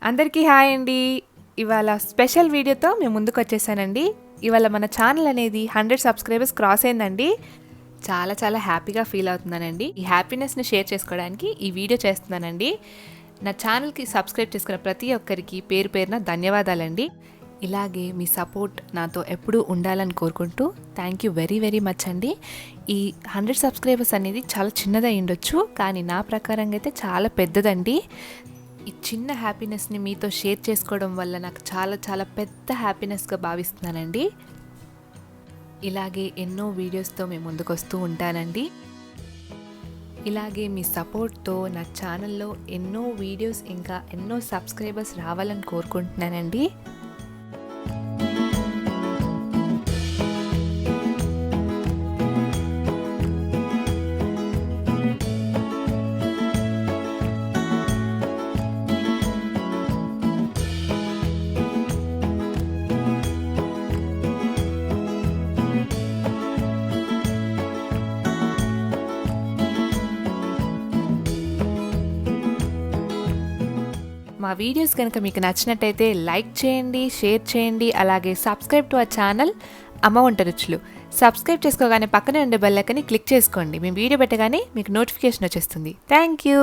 అందరికీ హాయ్ అండి. ఇవాళ స్పెషల్ వీడియోతో మేము ముందుకు వచ్చేసానండి. ఇవాళ మన ఛానల్ అనేది 100 సబ్స్క్రైబర్స్ క్రాస్ అయిందండి. చాలా చాలా హ్యాపీగా ఫీల్ అవుతున్నానండి. ఈ హ్యాపీనెస్ని షేర్ చేసుకోవడానికి ఈ వీడియో చేస్తున్నానండి. నా ఛానల్కి సబ్స్క్రైబ్ చేసుకున్న ప్రతి ఒక్కరికి పేరు పేరున ధన్యవాదాలండి. ఇలాగే మీ సపోర్ట్ నాతో ఎప్పుడూ ఉండాలని కోరుకుంటూ thank you very very much అండి. ఈ 100 సబ్స్క్రైబర్స్ అనేది చాలా చిన్నది అయి ఉండొచ్చు, కానీ నా ప్రకారంగా అయితే చాలా పెద్దదండి. ఈ చిన్న హ్యాపీనెస్ని మీతో షేర్ చేసుకోవడం వల్ల నాకు చాలా చాలా పెద్ద హ్యాపీనెస్గా భావిస్తున్నానండి. ఇలాగే ఎన్నో వీడియోస్తో మేము ముందుకు వస్తూ ఉంటానండి. ఇలాగే మీ సపోర్ట్తో నా ఛానల్లో ఎన్నో వీడియోస్ ఇంకా ఎన్నో సబ్స్క్రైబర్స్ రావాలని కోరుకుంటున్నానండి. మా వీడియోస్ కనుక మీకు నచ్చినట్టయితే లైక్ చేయండి, షేర్ చేయండి. అలాగే సబ్స్క్రైబ్ టు అవర్ ఛానల్ అమ్మ వంట రుచులు. సబ్స్క్రైబ్ చేసుకోగానే పక్కనే ఉండే బెల్ ఐకాన్ని క్లిక్ చేసుకోండి. మేము వీడియో పెట్టగానే మీకు నోటిఫికేషన్ వచ్చేస్తుంది. Thank you.